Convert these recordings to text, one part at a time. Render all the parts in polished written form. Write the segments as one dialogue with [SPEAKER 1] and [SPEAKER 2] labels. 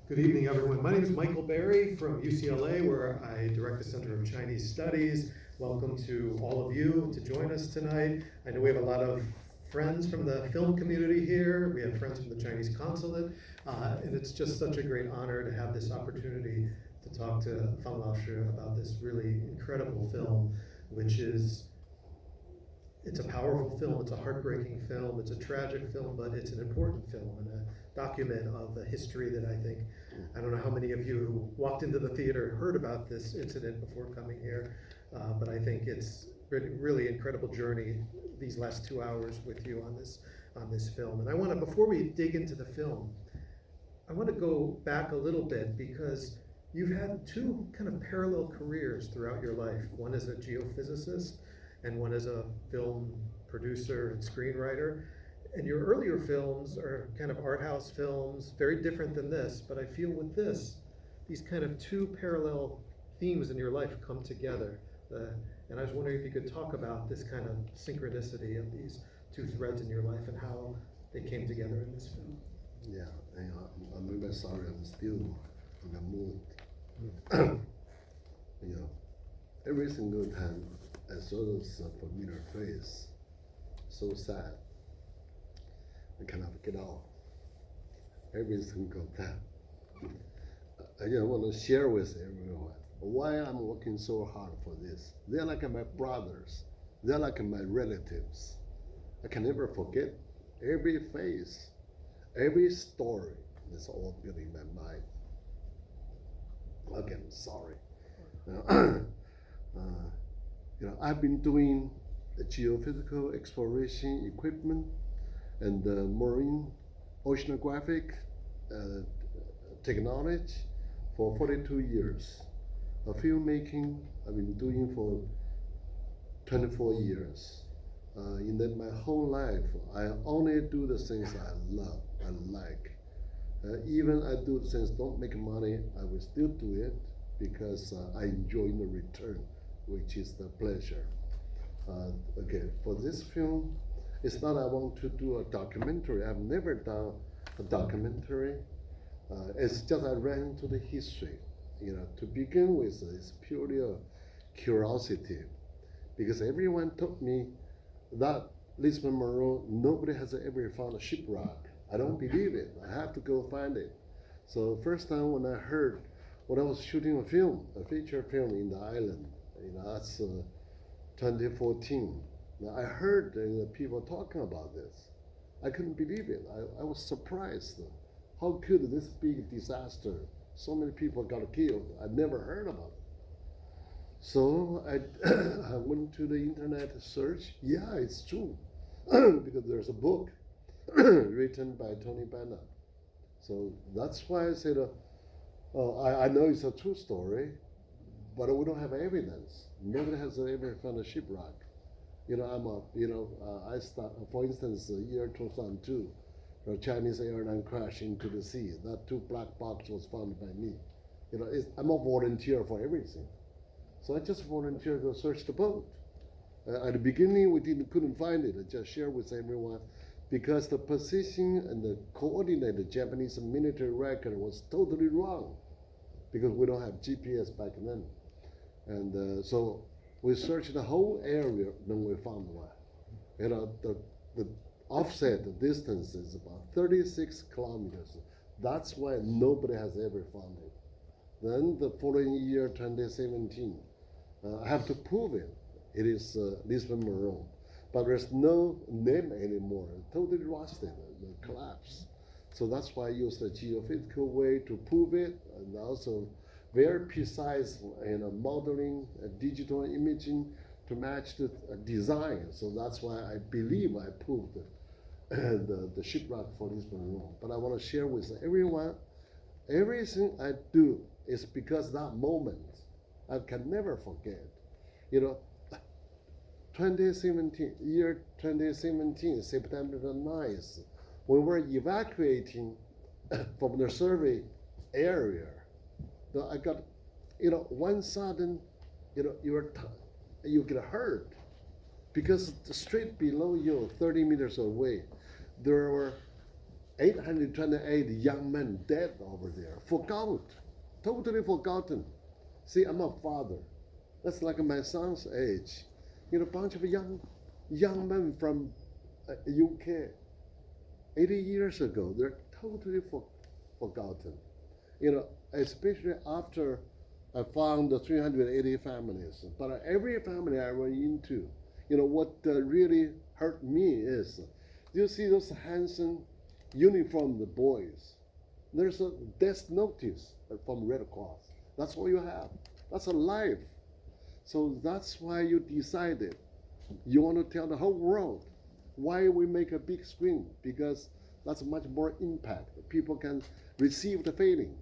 [SPEAKER 1] Good evening, everyone. My name is Michael Berry from UCLA, where I direct the Center of Chinese Studies. Welcome to all of you to join us tonight. I know we have a lot of friends from the film community here. We have friends from the Chinese consulate, and it's just such a great honor to have this opportunity to talk to Fan Laoshi about this really incredible film, which is, it's a powerful film, it's a heartbreaking film, it's a tragic film, but it's an important film and a document of a history that I don't know how many of you who walked into the theater heard about this incident before coming here, but I think it's really incredible journey these last 2 hours with you on this film. And I want to, before we dig into the film, I want to go back a little bit because you've had two kind of parallel careers throughout your life. One as a geophysicist and one as a film producer and screenwriter. And your earlier films are kind of art house films, very different than this, but I feel with this, these kind of two parallel themes in your life come together. And I was wondering if you could talk about this kind of synchronicity of these two threads in your life and how they came together in this film.
[SPEAKER 2] Yeah, I'm really sorry, I'm still in the mood. Every single time I saw this familiar face, so sad. I cannot get off. Every single time. I just want to share with everyone why I'm working so hard for this. They're like my brothers. They're like my relatives. I can never forget every face, every story. It's all built in my mind. Okay, I'm sorry. I've been doing geophysical exploration equipment and marine oceanographic technology for 42 years. Filmmaking I've been doing for 24 years. In my whole life, I only do the things I love, I like. Even I do things don't make money, I will still do it because I enjoy the return, which is the pleasure. Okay, for this film, it's not I want to do a documentary. I've never done a documentary. It's just I ran into the history. To begin with, it's purely a curiosity, because everyone told me that Lisbon Maru, nobody has ever found a shipwreck. I don't believe it. I have to go find it. So first time when I heard, when I was shooting a feature film in the island, that's 2014. Now, I heard people talking about this. I couldn't believe it. I was surprised. How could this big disaster, so many people got killed? I never heard about it. So I went to the internet to search. Yeah, it's true. Because there's a book written by Tony Bennett. So that's why I said, I know it's a true story, but we don't have evidence. Nobody has ever found a shipwreck. I start, for instance, year 2002, a Chinese airline crashed into the sea. That two black box was found by me. I'm a volunteer for everything. So I just volunteered to search the boat. At the beginning, we couldn't find it. I just shared with everyone because the position and the coordinated Japanese military record was totally wrong because we don't have GPS back then. And so we searched the whole area, then we found one. The offset, the distance is about 36 kilometers. That's why nobody has ever found it. Then the following year, 2017, I have to prove it. It is Lisbon Maru. But there's no name anymore. Totally rusted, collapsed. So that's why I used the geophysical way to prove it, and also very precise modeling, digital imaging to match the design. So that's why I believe I proved the shipwreck for Lisbon Maru. But I want to share with everyone, everything I do is because that moment I can never forget. 2017, September the 9th, we were evacuating from the survey area. I got, one sudden, you get hurt because straight below you, 30 meters away, there were 828 young men dead over there, forgotten, totally forgotten. See, I'm a father. That's like my son's age. You know, a bunch of young men from UK. 80 years ago, they're totally forgotten. You know, especially after I found the 380 families. But every family I run into, you know, what really hurt me is, you see those handsome uniformed boys. There's a death notice from Red Cross. That's all you have. That's a life. So that's why you decided you want to tell the whole world why we make a big screen, because that's much more impact. People can receive the feeling.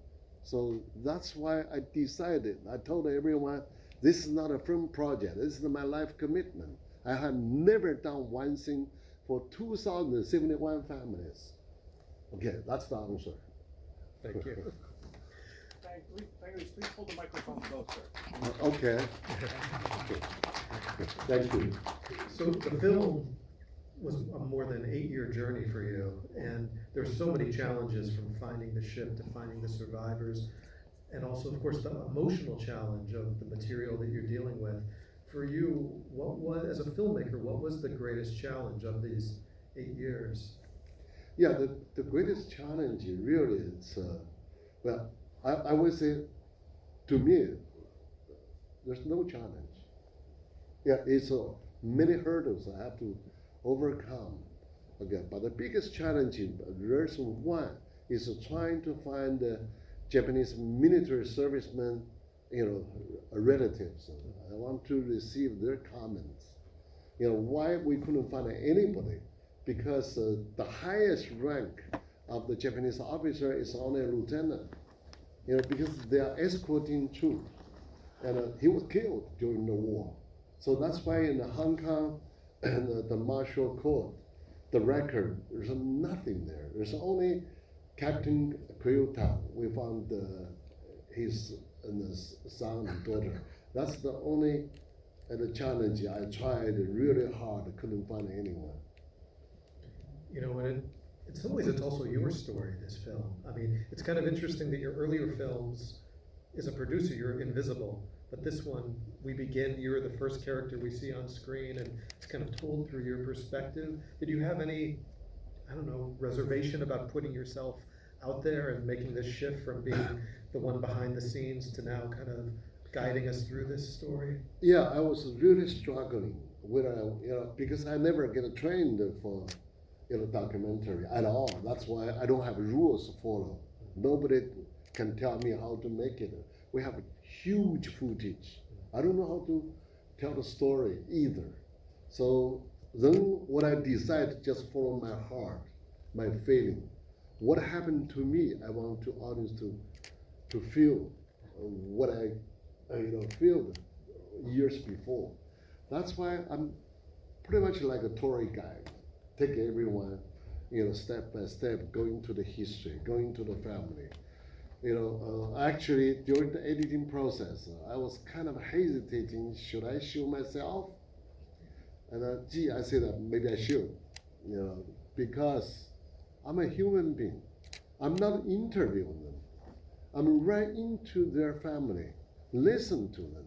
[SPEAKER 2] So that's why I decided. I told everyone, this is not a film project. This is my life commitment. I have never done one thing for 2,071 families. Okay, that's the answer.
[SPEAKER 1] Thank you.
[SPEAKER 3] Please hold the microphone closer.
[SPEAKER 2] Okay. Thank you.
[SPEAKER 1] So the film was a more than 8-year journey for you, and there's so many challenges, from finding the ship to finding the survivors, and also, of course, the emotional challenge of the material that you're dealing with. For you, what was, as a filmmaker, what was the greatest challenge of these 8 years?
[SPEAKER 2] Yeah, the greatest challenge really is, well, I would say, to me, there's no challenge. Yeah, it's many hurdles I have to overcome. Okay, but the biggest challenge, there's one, is trying to find Japanese military servicemen, you know, relatives. I want to receive their comments. You know, why we couldn't find anybody? Because the highest rank of the Japanese officer is only a lieutenant. You know, because they are escorting troops, and he was killed during the war. So that's why in Hong Kong and the martial court, the record, there's nothing there. There's only Captain Kyoto. We found his son and daughter. That's the only the challenge. I tried really hard, couldn't find anyone.
[SPEAKER 1] You know, and in some ways it's also your story, this film. I mean, it's kind of interesting that your earlier films, as a producer, you're invisible, but this one, we begin, you're the first character we see on screen, and it's kind of told through your perspective. Did you have any, I don't know, reservation about putting yourself out there and making this shift from being the one behind the scenes to now kind of guiding us through this story?
[SPEAKER 2] Yeah, I was really struggling with, you know, because I never get trained for, you know, documentary at all. That's why I don't have rules to follow. Nobody can tell me how to make it. We have huge footage. I don't know how to tell the story either. So then what I decided, just follow my heart, my feeling. What happened to me, I want to audience to feel what I feel years before. That's why I'm pretty much like a tour guide. Take everyone, you know, step by step, going to the history, going to the family. You know, actually, during the editing process, I was kind of hesitating, should I show myself? And I said that maybe I should, you know, because I'm a human being. I'm not interviewing them. I'm right into their family, listen to them.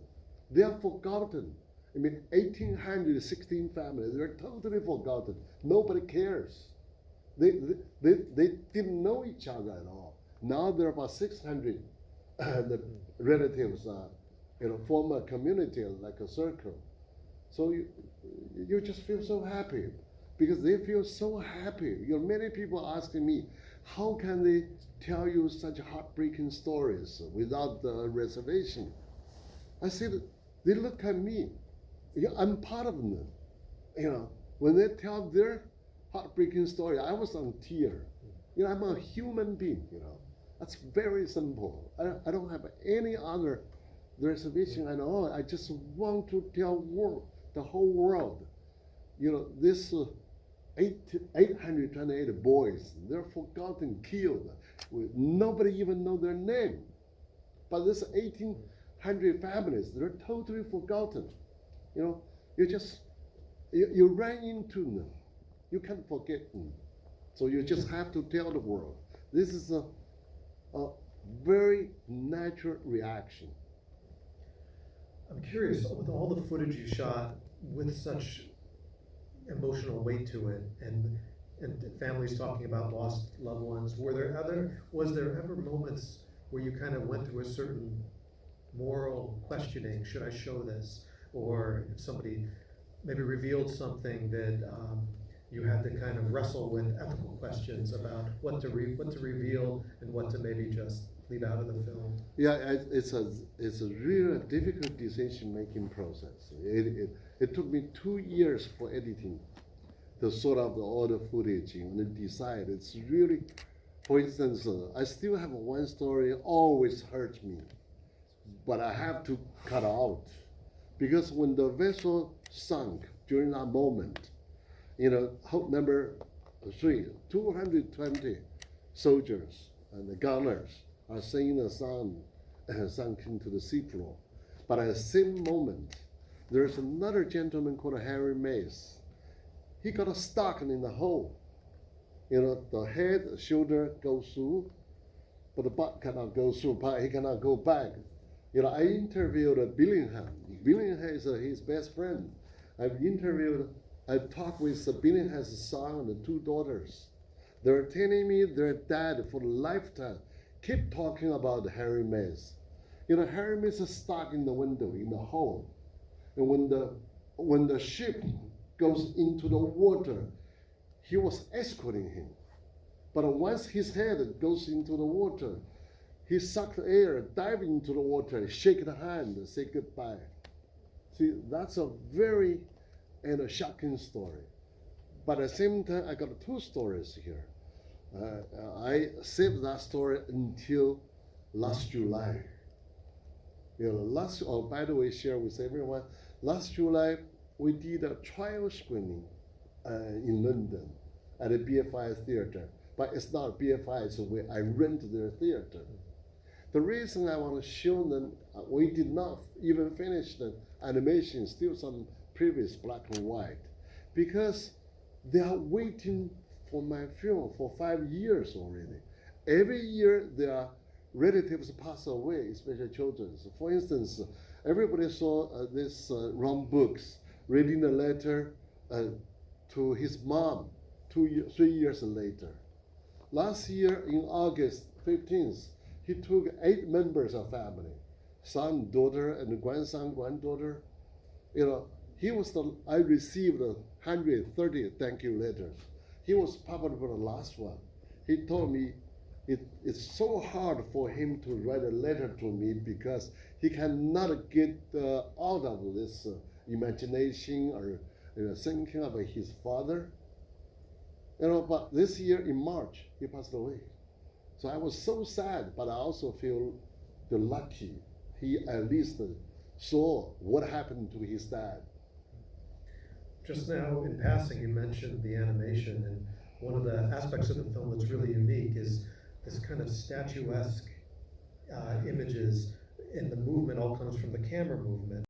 [SPEAKER 2] They are forgotten. I mean, 1,816 families, they're totally forgotten. Nobody cares. They didn't know each other at all. Now there are about 600 the relatives, you know, form a community like a circle. So you just feel so happy because they feel so happy. You know, many people asking me, how can they tell you such heartbreaking stories without the reservation? I said, they look at me. Yeah, I'm part of them. You know, when they tell their heartbreaking story, I was on tear. You know, I'm a human being, you know. That's very simple. I don't have any other reservation at all. I just want to tell the whole world, you know, this 828 boys, they're forgotten, killed. Nobody even know their name. But this 1,800 families, they're totally forgotten. You know, you run into them. You can't forget them. So you just have to tell the world. This is a very natural reaction.
[SPEAKER 1] I'm curious, with all the footage you shot with such emotional weight to it, and families talking about lost loved ones, was there ever moments where you kind of went through a certain moral questioning? Should I show this? Or if somebody maybe revealed something that you had to kind of wrestle with ethical questions about what to reveal and what to maybe just leave out of the film?
[SPEAKER 2] Yeah, it's a real difficult decision-making process. It took me 2 years for editing to sort out all the footage and decide. It's really, for instance, I still have one story always hurts me, but I have to cut out because when the vessel sunk during that moment, hope number 3, 220 soldiers and the gunners are singing a song sunk into the seafloor. But at the same moment, there's another gentleman called Harry Mays. He got stuck in the hole. The head, shoulder goes through, but the butt cannot go through, but he cannot go back. I interviewed Billingham. Billingham is his best friend. I've talked with Billingham's son and 2 daughters. They're telling me their dad for a lifetime keep talking about Harry Mays. Harry Mays is stuck in the window, in the hole. And when the ship goes into the water, he was escorting him. But once his head goes into the water, he sucked air, dive into the water, shake the hand, say goodbye. See, that's a very shocking story. But at the same time, I got 2 stories here. I saved that story until last July. By the way, share with everyone, last July, we did a trial screening in London at a BFI theater. But it's not BFI, so I rent their theater. The reason I want to show them, we did not even finish the animation, still some previous black and white, because they are waiting for my film for 5 years already. Every year their relatives pass away, especially children. So for instance, everybody saw this Ron Books reading a letter to his mom 3 years later. Last year in August 15th, he took 8 members of family, son, daughter, and grandson, granddaughter. I received 130 thank you letters. He was probably the last one. He told me it's so hard for him to write a letter to me because he cannot get out of this imagination or thinking of his father. But this year in March, he passed away. So I was so sad, but I also feel lucky. He at least saw what happened to his dad.
[SPEAKER 1] Just now, in passing, you mentioned the animation, and one of the aspects of the film that's really unique is this kind of statuesque images, and the movement all comes from the camera movement.